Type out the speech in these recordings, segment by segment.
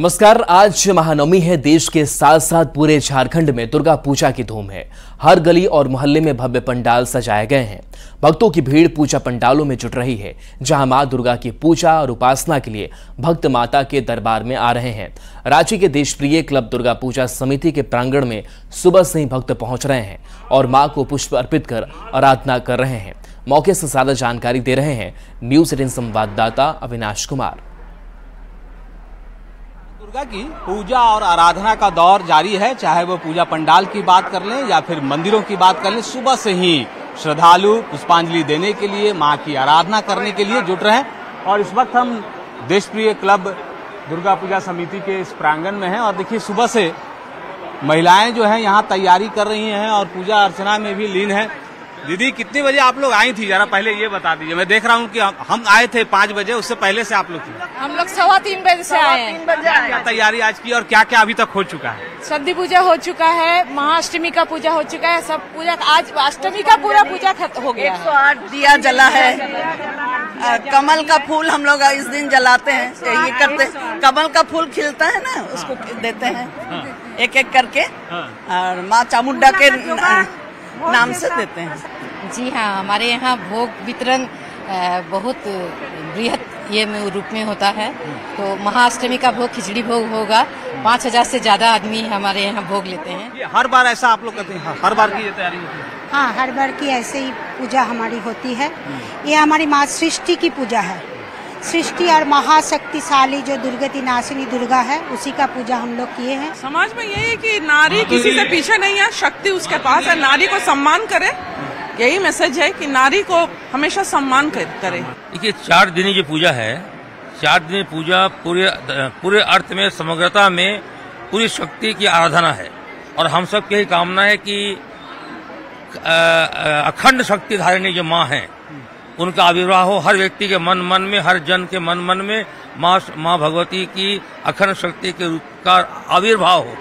नमस्कार। आज महानवमी है। देश के साथ साथ पूरे झारखंड में दुर्गा पूजा की धूम है। हर गली और मोहल्ले में भव्य पंडाल सजाए गए हैं। भक्तों की भीड़ पूजा पंडालों में जुट रही है, जहां मां दुर्गा की पूजा और उपासना के लिए भक्त माता के दरबार में आ रहे हैं। रांची के देशप्रिय क्लब दुर्गा पूजा समिति के प्रांगण में सुबह से ही भक्त पहुंच रहे हैं और मां को पुष्प अर्पित कर आराधना कर रहे हैं। मौके से ज्यादा जानकारी दे रहे हैं न्यूज़ 18 संवाददाता अविनाश कुमार। दुर्गा की पूजा और आराधना का दौर जारी है, चाहे वो पूजा पंडाल की बात कर लें या फिर मंदिरों की बात कर लें। सुबह से ही श्रद्धालु पुष्पांजलि देने के लिए, मां की आराधना करने के लिए जुट रहे हैं। और इस वक्त हम देशप्रिय क्लब दुर्गा पूजा समिति के इस प्रांगण में हैं और देखिए सुबह से महिलाएं जो हैं यहाँ तैयारी कर रही हैं और पूजा अर्चना में भी लीन है। दीदी, कितने बजे आप लोग आई थी, जरा पहले ये बता दीजिए। मैं देख रहा हूँ कि हम आए थे 5 बजे, उससे पहले से आप लोग थी? हम लोग 3:15 बजे से आए हैं। क्या तैयारी आज की और क्या क्या अभी तक हो चुका है? सदी पूजा हो चुका है, महाअष्टमी का पूजा हो चुका है, सब पूजा। आज अष्टमी का पूरा पूजा खत्म हो गया। 108 दिया जला है। कमल का फूल हम लोग इस दिन जलाते हैं, ये करते हैं। कमल का फूल खिलता है ना, उसको देते हैं एक एक करके और माँ चामुंडा के नाम से देते हैं। जी हाँ, हमारे यहाँ भोग वितरण बहुत बृहत ये रूप में होता है। तो महाअष्टमी का भोग खिचड़ी भोग होगा। 5000 से ज्यादा आदमी हमारे यहाँ भोग लेते हैं। ये हर बार ऐसा आप लोग करते हैं? हर बार की ये तैयारी होती है? हाँ, हर बार की ऐसे ही पूजा हमारी होती है। ये हमारी माँ सृष्टि की पूजा है। सृष्टि और महाशक्तिशाली जो दुर्गति नाशिनी दुर्गा है, उसी का पूजा हम लोग किए हैं। समाज में यही है कि नारी किसी से पीछे नहीं है, शक्ति उसके पास है। नारी को सम्मान करे, यही मैसेज है कि नारी को हमेशा सम्मान करे। देखिए, 4 दिन की पूजा है। 4 दिन पूजा पूरे अर्थ में, समग्रता में पूरी शक्ति की आराधना है। और हम सब की कामना है कि अखंड शक्ति धारिणी जो माँ है, उनका आविर्भाव हो हर व्यक्ति के मन मन में, हर जन के मन मन में माँ भगवती की अखंड शक्ति के रूप का आविर्भाव हो,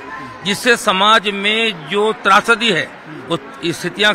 जिससे समाज में जो त्रासदी है, वो स्थितियां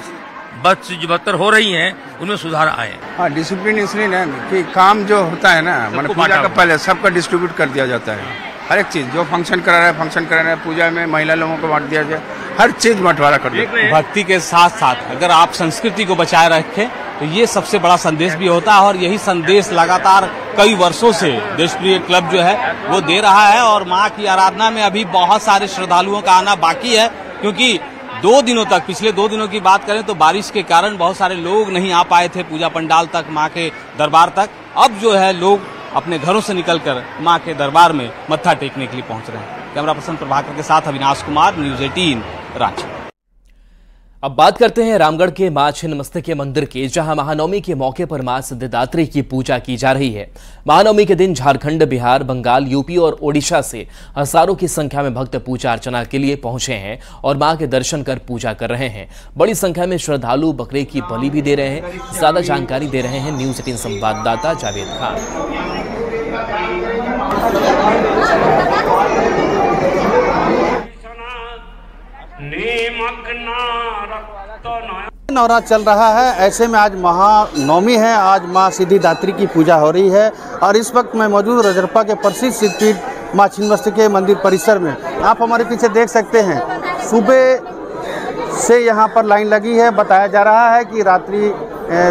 बदतर हो रही हैं, उनमें सुधार आए। हाँ, डिसिप्लिन इसलिए ना कि काम जो होता है ना, मतलब पूजा का पहले सबका डिस्ट्रीब्यूट कर दिया जाता है। हर एक चीज जो फंक्शन करा रहा है पूजा में महिला लोगों को बांट दिया जाए, हर चीज बंटवारा कर दिया। भक्ति के साथ साथ अगर आप संस्कृति को बचाए रखें तो ये सबसे बड़ा संदेश भी होता है। और यही संदेश लगातार कई वर्षों से देशप्रिय क्लब जो है वो दे रहा है। और माँ की आराधना में अभी बहुत सारे श्रद्धालुओं का आना बाकी है, क्योंकि 2 दिनों तक, पिछले 2 दिनों की बात करें तो बारिश के कारण बहुत सारे लोग नहीं आ पाए थे पूजा पंडाल तक, माँ के दरबार तक। अब जो है लोग अपने घरों से निकलकर माँ के दरबार में मत्था टेकने के लिए पहुंच रहे हैं। कैमरा पर्सन प्रभाकर के साथ अविनाश कुमार, न्यूज़ 18 रांची। अब बात करते हैं रामगढ़ के मां छिन्नमस्तिके मंदिर की, जहां महानवमी के मौके पर मां सिद्धिदात्री की पूजा की जा रही है। महानवमी के दिन झारखंड, बिहार, बंगाल, यूपी और ओडिशा से हजारों की संख्या में भक्त पूजा अर्चना के लिए पहुंचे हैं और मां के दर्शन कर पूजा कर रहे हैं। बड़ी संख्या में श्रद्धालु बकरे की बलि भी दे रहे हैं। ज्यादा जानकारी दे रहे हैं न्यूज़ 18 संवाददाता जावेद खान। नवरात्र चल रहा है, ऐसे में आज महानवमी है। आज माँ सिद्धिदात्री की पूजा हो रही है और इस वक्त मैं मौजूद रजरप्पा के प्रसिद्ध सिद्धपीठ माँ छिन्नमस्तिके मंदिर परिसर में। आप हमारे पीछे देख सकते हैं, सुबह से यहाँ पर लाइन लगी है। बताया जा रहा है कि रात्रि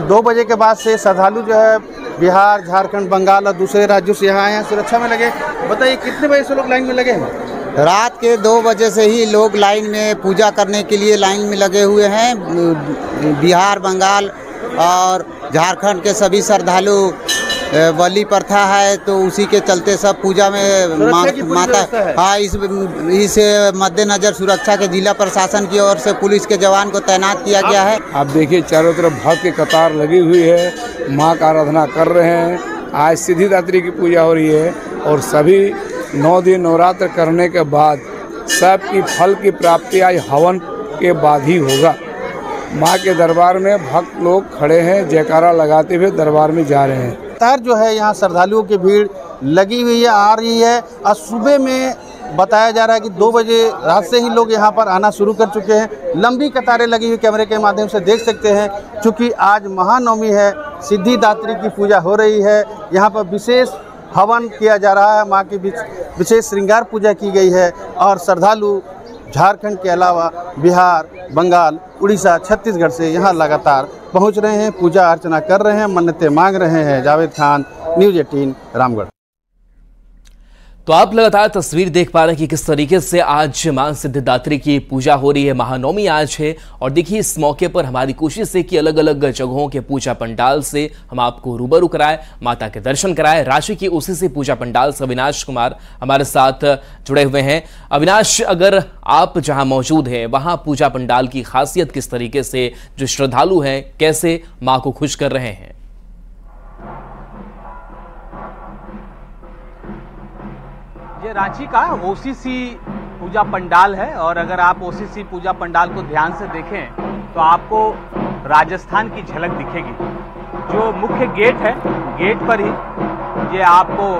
2 बजे के बाद से श्रद्धालु जो है बिहार, झारखंड, बंगाल और दूसरे राज्यों से यहाँ आए हैं, सुरक्षा में लगे। बताइए, कितने बजे से लोग लाइन में लगे हैं? रात के 2 बजे से ही लोग लाइन में पूजा करने के लिए लाइन में लगे हुए हैं। बिहार, बंगाल और झारखंड के सभी श्रद्धालु, बलि प्रथा है तो उसी के चलते सब पूजा में माता। हाँ, इस मद्देनजर सुरक्षा के जिला प्रशासन की ओर से पुलिस के जवान को तैनात किया गया है। आप देखिए, चारों तरफ भक्त की कतार लगी हुई है, माँ का आराधना कर रहे हैं। आज सिद्धिदात्री की पूजा हो रही है और सभी 9 दिन नवरात्र करने के बाद सबकी फल की प्राप्ति आज हवन के बाद ही होगा। माँ के दरबार में भक्त लोग खड़े हैं, जयकारा लगाते हुए दरबार में जा रहे हैं। लगातार जो है यहाँ श्रद्धालुओं की भीड़ लगी हुई है, आ रही है। और सुबह में बताया जा रहा है कि 2 बजे रात से ही लोग यहाँ पर आना शुरू कर चुके हैं। लंबी कतारें लगी हुई कैमरे के माध्यम से देख सकते हैं। चूँकि आज महानवमी है, सिद्धिदात्री की पूजा हो रही है। यहाँ पर विशेष हवन किया जा रहा है। माँ की विशेष श्रृंगार पूजा की गई है और श्रद्धालु झारखंड के अलावा बिहार, बंगाल, उड़ीसा, छत्तीसगढ़ से यहाँ लगातार पहुँच रहे हैं, पूजा अर्चना कर रहे हैं, मन्नतें मांग रहे हैं। जावेद खान, न्यूज़ 18 रामगढ़। तो आप लगातार तस्वीर देख पा रहे हैं कि किस तरीके से आज मां सिद्धिदात्री की पूजा हो रही है। महानवमी आज है और देखिए इस मौके पर हमारी कोशिश है कि अलग अलग जगहों के पूजा पंडाल से हम आपको रूबरू कराएं, माता के दर्शन कराएं। रांची की उसी पूजा पंडाल से अविनाश कुमार हमारे साथ जुड़े हुए हैं। अविनाश, अगर आप जहां मौजूद हैं वहां पूजा पंडाल की खासियत किस तरीके से जो श्रद्धालु हैं कैसे मां को खुश कर रहे हैं? ये रांची का ओसीसी पूजा पंडाल है और अगर आप ओसीसी पूजा पंडाल को ध्यान से देखें तो आपको राजस्थान की झलक दिखेगी। जो मुख्य गेट है, गेट पर ही ये आपको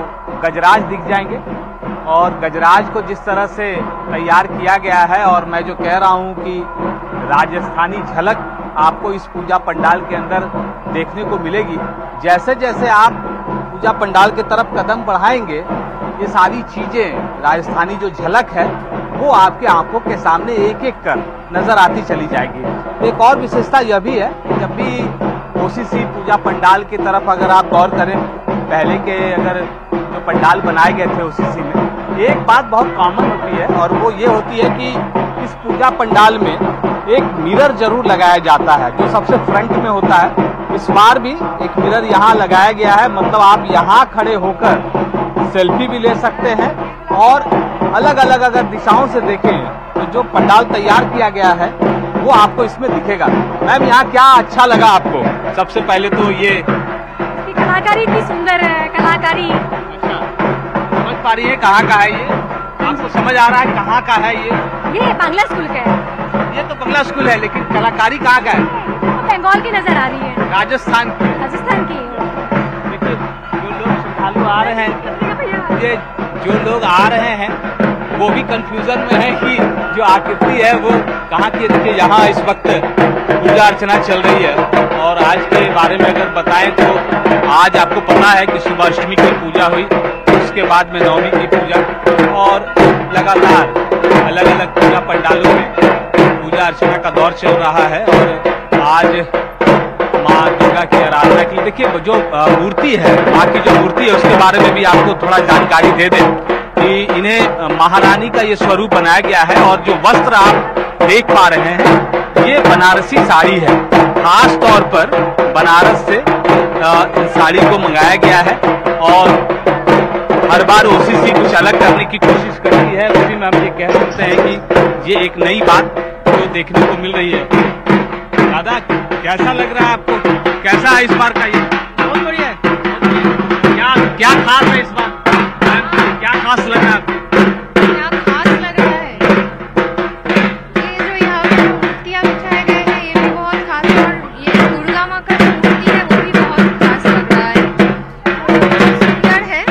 गजराज दिख जाएंगे और गजराज को जिस तरह से तैयार किया गया है और मैं जो कह रहा हूँ कि राजस्थानी झलक आपको इस पूजा पंडाल के अंदर देखने को मिलेगी। जैसे जैसे आप पूजा पंडाल की तरफ कदम बढ़ाएंगे ये सारी चीजें, राजस्थानी जो झलक है वो आपके आंखों के सामने एक एक कर नजर आती चली जाएगी। एक और विशेषता यह भी है, जब भी ओसीसी पूजा पंडाल की तरफ अगर आप गौर करें, पहले के अगर जो पंडाल बनाए गए थे ओसीसी में, एक बात बहुत कॉमन होती है और वो ये होती है कि इस पूजा पंडाल में एक मिरर जरूर लगाया जाता है जो सबसे फ्रंट में होता है। इस बार भी एक मिरर यहाँ लगाया गया है, मतलब आप यहाँ खड़े होकर सेल्फी भी ले सकते हैं और अलग अलग अगर दिशाओं से देखें तो जो पंडाल तैयार किया गया है वो आपको इसमें दिखेगा। मैम, यहाँ क्या अच्छा लगा आपको? सबसे पहले तो ये कलाकारी इतनी सुंदर है, कलाकारी। अच्छा, समझ पा रही है कहाँ का है ये? आपको समझ आ रहा है कहाँ का है ये बांग्ला स्कूल का है। ये तो बांग्ला स्कूल है, लेकिन कलाकारी कहाँ का है? बंगाल की नजर आ रही है। राजस्थान की। देखिए जो लोग श्रद्धालु आ रहे हैं, ये जो लोग आ रहे हैं वो भी कंफ्यूजन में है कि जो आकृति है वो कहाँ की। देखिए यहाँ इस वक्त पूजा अर्चना चल रही है और आज के बारे में अगर बताएं तो आज आपको पता है कि सुबह अष्टमी की पूजा हुई, उसके बाद में नवमी की पूजा और लगातार अलग अलग पूजा पंडालों में पूजा अर्चना का दौर चल रहा है। और आज माँ दुर्गा की आराधना की देखिए जो मूर्ति है, माँ की जो मूर्ति है उसके बारे में भी आपको थोड़ा जानकारी दे दें कि इन्हें महारानी का ये स्वरूप बनाया गया है और जो वस्त्र आप देख पा रहे हैं ये बनारसी साड़ी है। खास तौर पर बनारस से इन साड़ी को मंगाया गया है और हर बार ओसीसी कुछ अलग करने की कोशिश करती है। उसी में हम ये कह सकते हैं कि ये एक नई बात जो देखने को मिल रही है। दादा, कैसा लग रहा है आपको? कैसा है इस बार का ये? बहुत बढ़िया है। क्या खास है इस बार? क्या खास लग रहा है आपको? क्या खास लग रहा है? ये जो यहाँ पे मूर्तियाँ बिछाए गए हैं ये भी बहुत खास है और ये दुर्गा माँ का जो मूर्ति है वो भी बहुत खास लग रहा है, सुंदर है।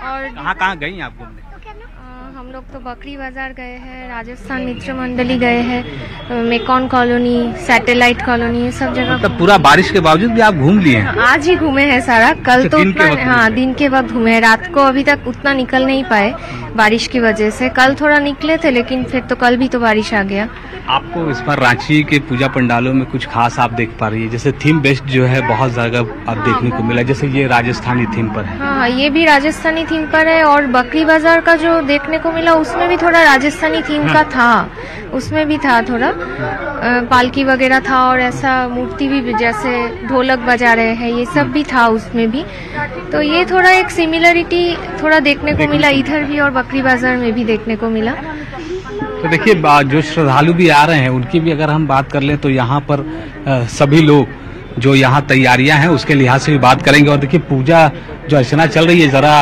और कहाँ गई आप घूमने? हम लोग तो बकरी बाजार गए हैं, राजस्थान मित्र मंडली गए हैं, मेकॉन कॉलोनी, सैटेलाइट कॉलोनी, ये सब जगह। मतलब पूरा बारिश के बावजूद भी आप घूम लिए हैं? आज ही घूमे हैं सारा, कल तो उतना दिन के वक्त घूमे हैं। रात को अभी तक उतना निकल नहीं पाए बारिश की वजह से। कल थोड़ा निकले थे लेकिन फिर तो कल भी तो बारिश आ गया। आपको इस बार रांची के पूजा पंडालों में कुछ खास आप देख पा रही है? जैसे थीम बेस्ड जो है बहुत ज्यादा आप देखने को मिला, जैसे ये राजस्थानी थीम पर है। हाँ, ये भी राजस्थानी थीम पर है और बकरी बाजार का जो देखने को मिला उसमें भी थोड़ा राजस्थानी थीम का था, उसमें भी था थोड़ा पालकी वगैरह था और ऐसा मूर्ति भी जैसे ढोलक बजा रहे हैं ये सब भी था उसमें भी। तो ये थोड़ा एक सिमिलरिटी थोड़ा देखने को मिला इधर भी और बकरी बाजार में भी देखने को मिला। तो देखिए जो श्रद्धालु भी आ रहे हैं उनकी भी अगर हम बात कर लें तो यहाँ पर सभी लोग जो यहाँ तैयारियां हैं उसके लिहाज से भी बात करेंगे। और देखिए पूजा जो अर्चना चल रही है जरा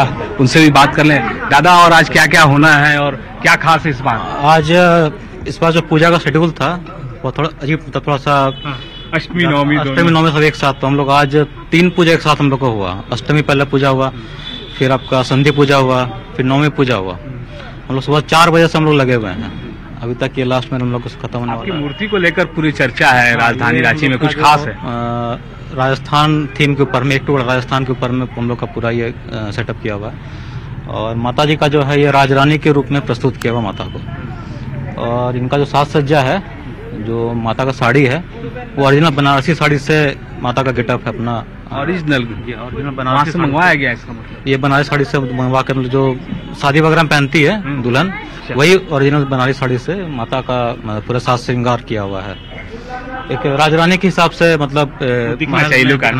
उनसे भी बात कर लें। दादा, और आज क्या क्या होना है और क्या खास है इस बार? आज इस बार जो पूजा का शेड्यूल था वो थोड़ा अजीब था, थोड़ा सा अष्टमी नवमी सब एक साथ। तो हम लोग आज 3 पूजा एक साथ हम लोग को हुआ। अष्टमी पहला पूजा हुआ, फिर आपका संध्या पूजा हुआ, फिर नवमी पूजा हुआ। हम लोग सुबह 4 बजे से हम लोग लगे हुए हैं, अभी तक ये लास्ट में हम लोग खत्म होने वाला है। मूर्ति को लेकर पूरी चर्चा है राजधानी रांची में, कुछ खास है? राजस्थान थीम के ऊपर में, एक टुकड़ा राजस्थान के ऊपर में हम लोग का पूरा ये सेटअप किया हुआ है। और माता जी का जो है ये राजरानी के रूप में प्रस्तुत किया हुआ माता को। और इनका जो साज सज्जा है, जो माता का साड़ी है वो ओरिजिनल बनारसी साड़ी से माता का गेटअप है अपना ओरिजिनल बनारसी से मंगवाया गया इसका मतलब? ये बनारसी साड़ी से मंगवा कर जो शादी वगैरह में पहनती है दुल्हन, वही ओरिजिनल बनारसी साड़ी से माता का पूरा साज श्रृंगार किया हुआ है। एक राजरानी के हिसाब से मतलब दिखना चाहिए, लुक आ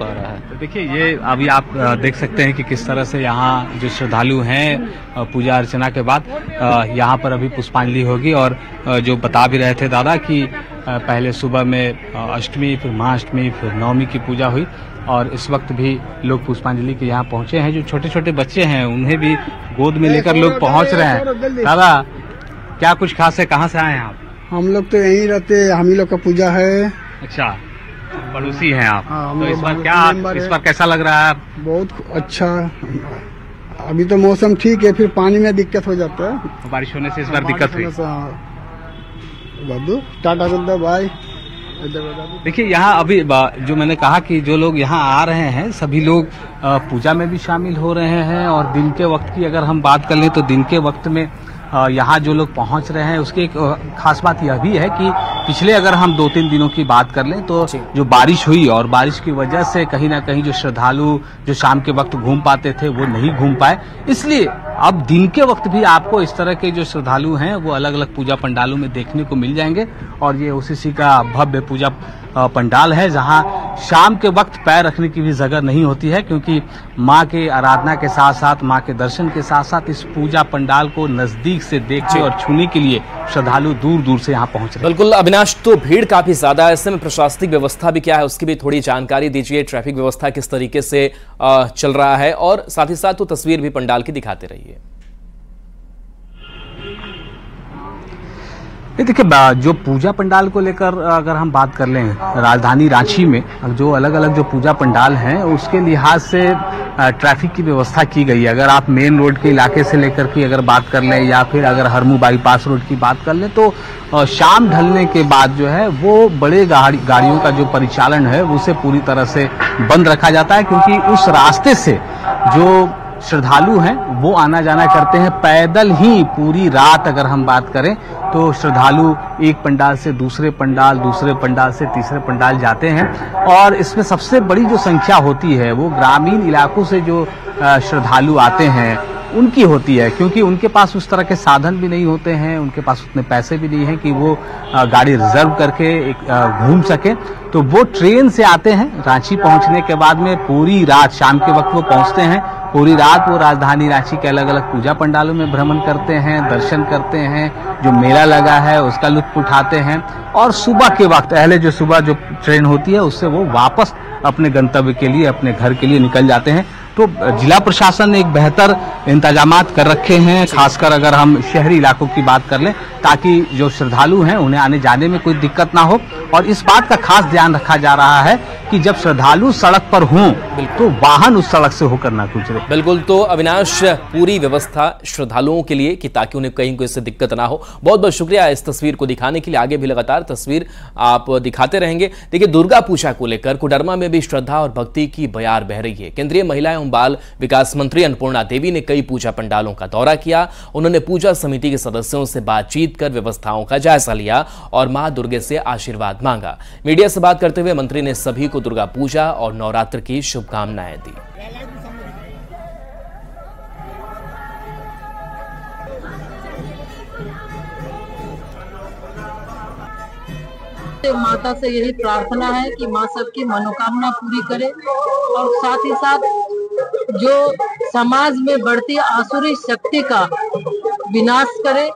रहा है। तो देखिए ये अभी आप देख सकते हैं कि किस तरह से यहाँ जो श्रद्धालु हैं पूजा अर्चना के बाद यहाँ पर अभी पुष्पांजलि होगी। और जो बता भी रहे थे दादा कि पहले सुबह में अष्टमी, फिर महाअष्टमी, फिर नवमी की पूजा हुई और इस वक्त भी लोग पुष्पांजलि के यहाँ पहुंचे हैं। जो छोटे छोटे बच्चे हैं उन्हें भी गोद में लेकर लोग पहुंच रहे हैं। दादा क्या कुछ खास है, कहाँ से आए हैं आप? हम लोग तो यहीं रहते हैं, हम ही लोग का पूजा है। अच्छा, पड़ोसी हैं आप? हाँ, तो इस बार कैसा लग रहा है? बहुत अच्छा। अभी तो मौसम ठीक है, फिर पानी में दिक्कत हो जाता है। बारिश होने से इस बार दिक्कत हुई? टाटा चलता भाई। देखिए यहाँ अभी जो मैंने कहा कि जो लोग यहाँ आ रहे हैं सभी लोग पूजा में भी शामिल हो रहे हैं। और दिन के वक्त की अगर हम बात कर लें तो दिन के वक्त में यहाँ जो लोग पहुँच रहे हैं उसकी एक खास बात यह भी है कि पिछले अगर हम 2-3 दिनों की बात कर लें तो जो बारिश हुई और बारिश की वजह से कहीं ना कहीं जो श्रद्धालु जो शाम के वक्त घूम पाते थे वो नहीं घूम पाए। इसलिए अब दिन के वक्त भी आपको इस तरह के जो श्रद्धालु हैं वो अलग अलग पूजा पंडालों में देखने को मिल जाएंगे। और ये ओसीसी का भव्य पूजा पंडाल है जहां शाम के वक्त पैर रखने की भी जगह नहीं होती है, क्योंकि मां के आराधना के साथ साथ, मां के दर्शन के साथ साथ इस पूजा पंडाल को नजदीक से देखने और छूने के लिए श्रद्धालु दूर दूर से यहाँ पहुंच रहे हैं। बिल्कुल अविनाश, तो भीड़ काफी ज्यादा है, ऐसे में प्रशासनिक व्यवस्था भी क्या है उसकी भी थोड़ी जानकारी दीजिए। ट्रैफिक व्यवस्था किस तरीके से चल रहा है और साथ ही साथ तो तस्वीर भी पंडाल की दिखाते रहिए। देखिए जो पूजा पंडाल को लेकर अगर हम बात कर लें, राजधानी रांची में जो अलग अलग जो पूजा पंडाल हैं उसके लिहाज से ट्रैफिक की व्यवस्था की गई है। अगर आप मेन रोड के इलाके से लेकर के अगर बात कर लें या फिर अगर हरमू बाईपास रोड की बात कर लें तो शाम ढलने के बाद जो है वो बड़े गाड़ियों का जो परिचालन है उसे पूरी तरह से बंद रखा जाता है, क्योंकि उस रास्ते से जो श्रद्धालु हैं वो आना जाना करते हैं पैदल ही। पूरी रात अगर हम बात करें तो श्रद्धालु एक पंडाल से दूसरे पंडाल, दूसरे पंडाल से तीसरे पंडाल जाते हैं। और इसमें सबसे बड़ी जो संख्या होती है वो ग्रामीण इलाकों से जो श्रद्धालु आते हैं उनकी होती है, क्योंकि उनके पास उस तरह के साधन भी नहीं होते हैं, उनके पास उतने पैसे भी नहीं हैं कि वो गाड़ी रिजर्व करके घूम सके। तो वो ट्रेन से आते हैं। रांची पहुंचने के बाद में पूरी रात, शाम के वक्त वो पहुंचते हैं, पूरी रात वो राजधानी रांची के अलग अलग पूजा पंडालों में भ्रमण करते हैं, दर्शन करते हैं, जो मेला लगा है उसका लुत्फ उठाते हैं। और सुबह के वक्त पहले जो सुबह जो ट्रेन होती है उससे वो वापस अपने गंतव्य के लिए, अपने घर के लिए निकल जाते हैं। तो जिला प्रशासन ने एक बेहतर इंतजामात कर रखे हैं, खासकर अगर हम शहरी इलाकों की बात कर लें, ताकि जो श्रद्धालु हैं उन्हें आने जाने में कोई दिक्कत ना हो। और इस बात का खास ध्यान रखा जा रहा है कि जब श्रद्धालु सड़क पर हों तो वाहन उस सड़क से होकर ना गुजरे। बिल्कुल, तो अविनाश पूरी व्यवस्था श्रद्धालुओं के लिए कि ताकि उन्हें कहीं कोई इससे दिक्कत ना हो। बहुत बहुत शुक्रिया इस तस्वीर को दिखाने के लिए। आगे भी लगातार तस्वीर आप दिखाते रहेंगे। देखिए, दुर्गा पूजा को लेकर कोडरमा में भी श्रद्धा और भक्ति की बयार बह रही है। केंद्रीय महिला एवं बाल विकास मंत्री अन्नपूर्णा देवी ने कई पूजा पंडालों का दौरा किया। उन्होंने पूजा समिति के सदस्यों से बातचीत कर व्यवस्थाओं का जायजा लिया और मां दुर्गे से आशीर्वाद मांगा। मीडिया से बात करते हुए मंत्री ने सभी को दुर्गा पूजा और नवरात्र की शुभकामनाएं दी। माता से यही प्रार्थना है कि माँ सबकी मनोकामना पूरी करे और साथ ही साथ जो समाज में बढ़ती आसुरी शक्ति का विनाश करे,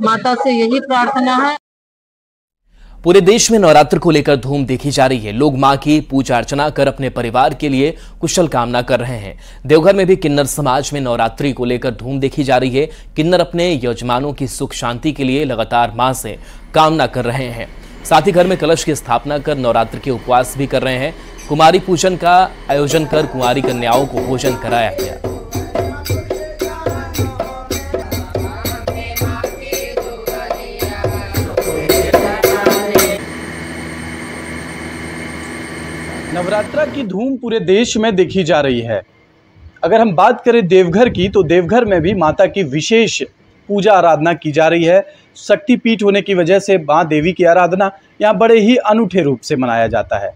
माता से यही प्रार्थना है। पूरे देश में नवरात्र को लेकर धूम देखी जा रही है। लोग मां की पूजा अर्चना कर अपने परिवार के लिए कुशल कामना कर रहे हैं। देवघर में भी किन्नर समाज में नवरात्रि को लेकर धूम देखी जा रही है। किन्नर अपने यजमानों की सुख शांति के लिए लगातार मां से कामना कर रहे हैं। साथ ही घर में कलश की स्थापना कर नवरात्र के उपवास भी कर रहे हैं। कुमारी पूजन का आयोजन कर कुंवारी कन्याओं को भोजन कराया गया। नवरात्रा की धूम पूरे देश में देखी जा रही है। अगर हम बात करें देवघर की, तो देवघर में भी माता की विशेष पूजा आराधना की जा रही है। शक्तिपीठ होने की वजह से माँ देवी की आराधना यहाँ बड़े ही अनूठे रूप से मनाया जाता है।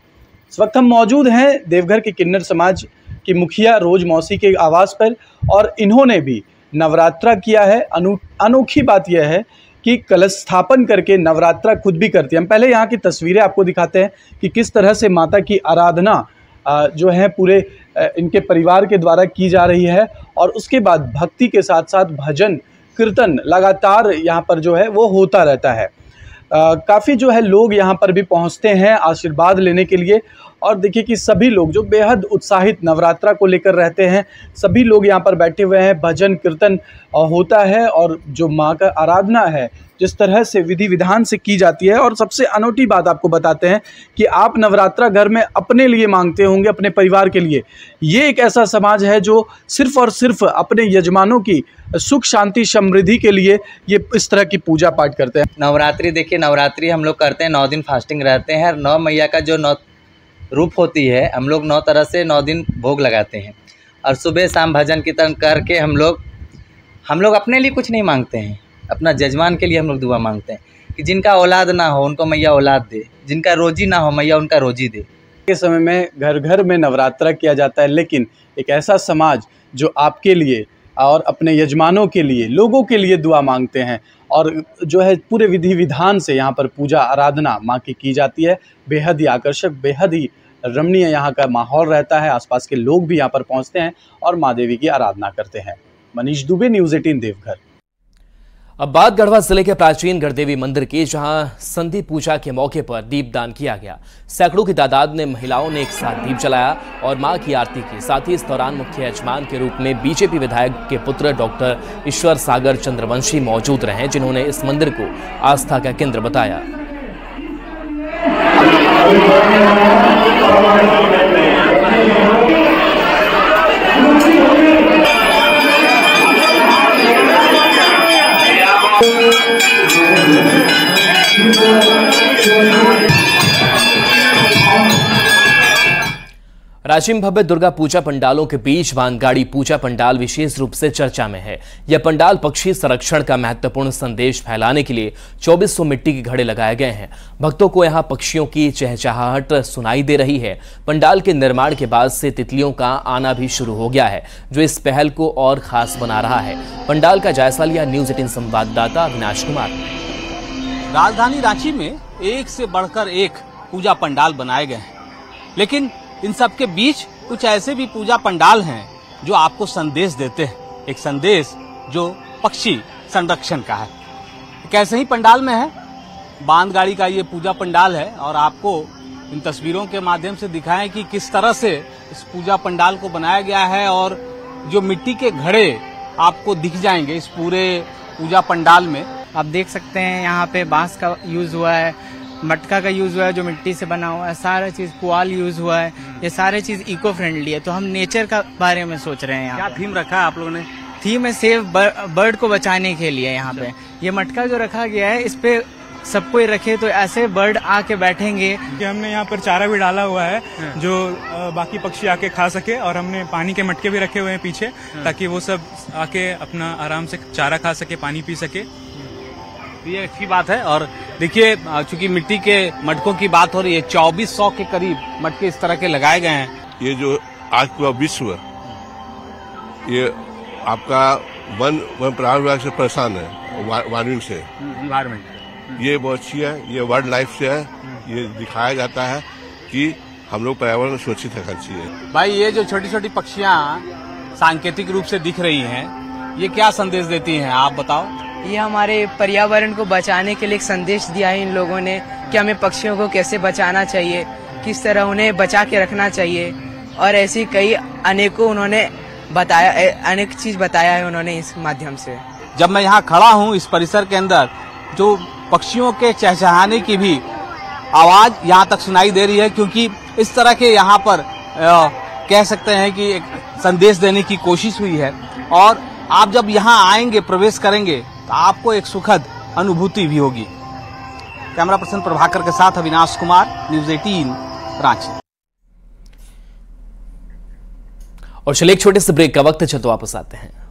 इस वक्त हम मौजूद हैं देवघर के किन्नर समाज की मुखिया रोज मौसी के आवास पर, और इन्होंने भी नवरात्रा किया है। अनोखी बात यह है कि कलश स्थापन करके नवरात्रा खुद भी करती है। हम पहले यहाँ की तस्वीरें आपको दिखाते हैं कि किस तरह से माता की आराधना जो है पूरे इनके परिवार के द्वारा की जा रही है, और उसके बाद भक्ति के साथ साथ भजन कीर्तन लगातार यहाँ पर जो है वो होता रहता है। काफ़ी जो है लोग यहाँ पर भी पहुँचते हैं आशीर्वाद लेने के लिए, और देखिए कि सभी लोग जो बेहद उत्साहित नवरात्रा को लेकर रहते हैं, सभी लोग यहाँ पर बैठे हुए हैं। भजन कीर्तन होता है, और जो माँ का आराधना है जिस तरह से विधि विधान से की जाती है। और सबसे अनोखी बात आपको बताते हैं कि आप नवरात्रा घर में अपने लिए मांगते होंगे, अपने परिवार के लिए। ये एक ऐसा समाज है जो सिर्फ़ और सिर्फ अपने यजमानों की सुख शांति समृद्धि के लिए ये इस तरह की पूजा पाठ करते हैं। नवरात्रि देखिए, नवरात्रि हम लोग करते हैं, 9 दिन फास्टिंग रहते हैं। 9 मैया का जो 9 रूप होती है, हम लोग 9 तरह से 9 दिन भोग लगाते हैं, और सुबह शाम भजन कीर्तन करके हम लोग अपने लिए कुछ नहीं मांगते हैं, अपना जजमान के लिए हम लोग दुआ मांगते हैं कि जिनका औलाद ना हो उनको मैया औलाद दे, जिनका रोजी ना हो मैया उनका रोजी दे। के समय में घर घर में नवरात्रा किया जाता है, लेकिन एक ऐसा समाज जो आपके लिए और अपने यजमानों के लिए, लोगों के लिए दुआ मांगते हैं, और जो है पूरे विधि विधान से यहाँ पर पूजा आराधना माँ की जाती है। बेहद ही आकर्षक, बेहद ही रमणीय यहाँ का माहौल रहता है। आसपास के लोग भी यहाँ पर पहुँचते हैं और माँ देवी की आराधना करते हैं। मनीष दुबे, न्यूज़ 18 देवघर। अब बात गढ़वा जिले के प्राचीन गढ़देवी मंदिर की, जहां संधि पूजा के मौके पर दीपदान किया गया। सैकड़ों की तादाद में महिलाओं ने एक साथ दीप जलाया और मां की आरती की। साथ ही इस दौरान मुख्य यजमान के रूप में बीजेपी विधायक के पुत्र डॉक्टर ईश्वर सागर चंद्रवंशी मौजूद रहे, जिन्होंने इस मंदिर को आस्था का केंद्र बताया। प्राचीन भव्य दुर्गा पूजा पंडालों के बीच वानगाड़ी पूजा पंडाल विशेष रूप से चर्चा में है। यह पंडाल पक्षी संरक्षण का महत्वपूर्ण संदेश फैलाने के लिए 2400 मिट्टी के घड़े लगाए गए हैं। भक्तों को यहां पक्षियों की चहचहाहट सुनाई दे रही है। पंडाल के निर्माण के बाद से तितलियों का आना भी शुरू हो गया है, जो इस पहल को और खास बना रहा है। पंडाल का जायजा लिया न्यूज़ 18 संवाददाता अविनाश कुमार। राजधानी रांची में एक से बढ़कर एक पूजा पंडाल बनाए गए हैं, लेकिन इन सब के बीच कुछ ऐसे भी पूजा पंडाल हैं जो आपको संदेश देते हैं। एक संदेश जो पक्षी संरक्षण का है। कैसे ही पंडाल में है, बांधगाड़ी का ये पूजा पंडाल है, और आपको इन तस्वीरों के माध्यम से दिखाएं कि किस तरह से इस पूजा पंडाल को बनाया गया है। और जो मिट्टी के घड़े आपको दिख जाएंगे इस पूरे पूजा पंडाल में। आप देख सकते हैं यहाँ पे बांस का यूज हुआ है, मटका का यूज हुआ है जो मिट्टी से बना हुआ है, सारा चीज पुआल यूज हुआ है। ये सारे चीज इको फ्रेंडली है, तो हम नेचर का बारे में सोच रहे हैं। यहाँ क्या थीम रखा है आप लोगों ने? थीम है सेव बर्ड को बचाने के लिए। यहाँ पे ये मटका जो रखा गया है, इस पे सब कोई रखे तो ऐसे बर्ड आके बैठेंगे। हमने यहाँ पर चारा भी डाला हुआ है जो बाकी पक्षी आके खा सके, और हमने पानी के मटके भी रखे हुए हैं पीछे, ताकि वो सब आके अपना आराम से चारा खा सके, पानी पी सके। ये अच्छी बात है। और देखिए, चूंकि मिट्टी के मटकों की बात हो रही है, 2400 के करीब मटके इस तरह के लगाए गए हैं। ये जो आज पूरा विश्व ये आपका वन प्राण विभाग से परेशान है, वार्मिंग से, इन्वायरमेंट। ये बहुत अच्छी है, ये वाइल्ड लाइफ से है। ये दिखाया जाता है कि हम लोग पर्यावरण को सुरक्षित रखना चाहिए। भाई, ये जो छोटी छोटी पक्षियाँ सांकेतिक रूप से दिख रही हैं, ये क्या संदेश देती हैं, आप बताओ। ये हमारे पर्यावरण को बचाने के लिए एक संदेश दिया है इन लोगों ने कि हमें पक्षियों को कैसे बचाना चाहिए, किस तरह उन्हें बचा के रखना चाहिए, और ऐसी कई अनेकों उन्होंने बताया, अनेक चीज बताया है उन्होंने इस माध्यम से। जब मैं यहाँ खड़ा हूँ इस परिसर के अंदर, जो पक्षियों के चहचहाने की भी आवाज यहाँ तक सुनाई दे रही है, क्योंकि इस तरह के यहाँ पर कह सकते हैं कि एक संदेश देने की कोशिश हुई है। और आप जब यहाँ आएंगे, प्रवेश करेंगे, तो आपको एक सुखद अनुभूति भी होगी। कैमरा पर्सन प्रभाकर के साथ अविनाश कुमार, न्यूज़ 18 रांची। और चलिए एक छोटे से ब्रेक का वक्त है, तो वापस आते हैं।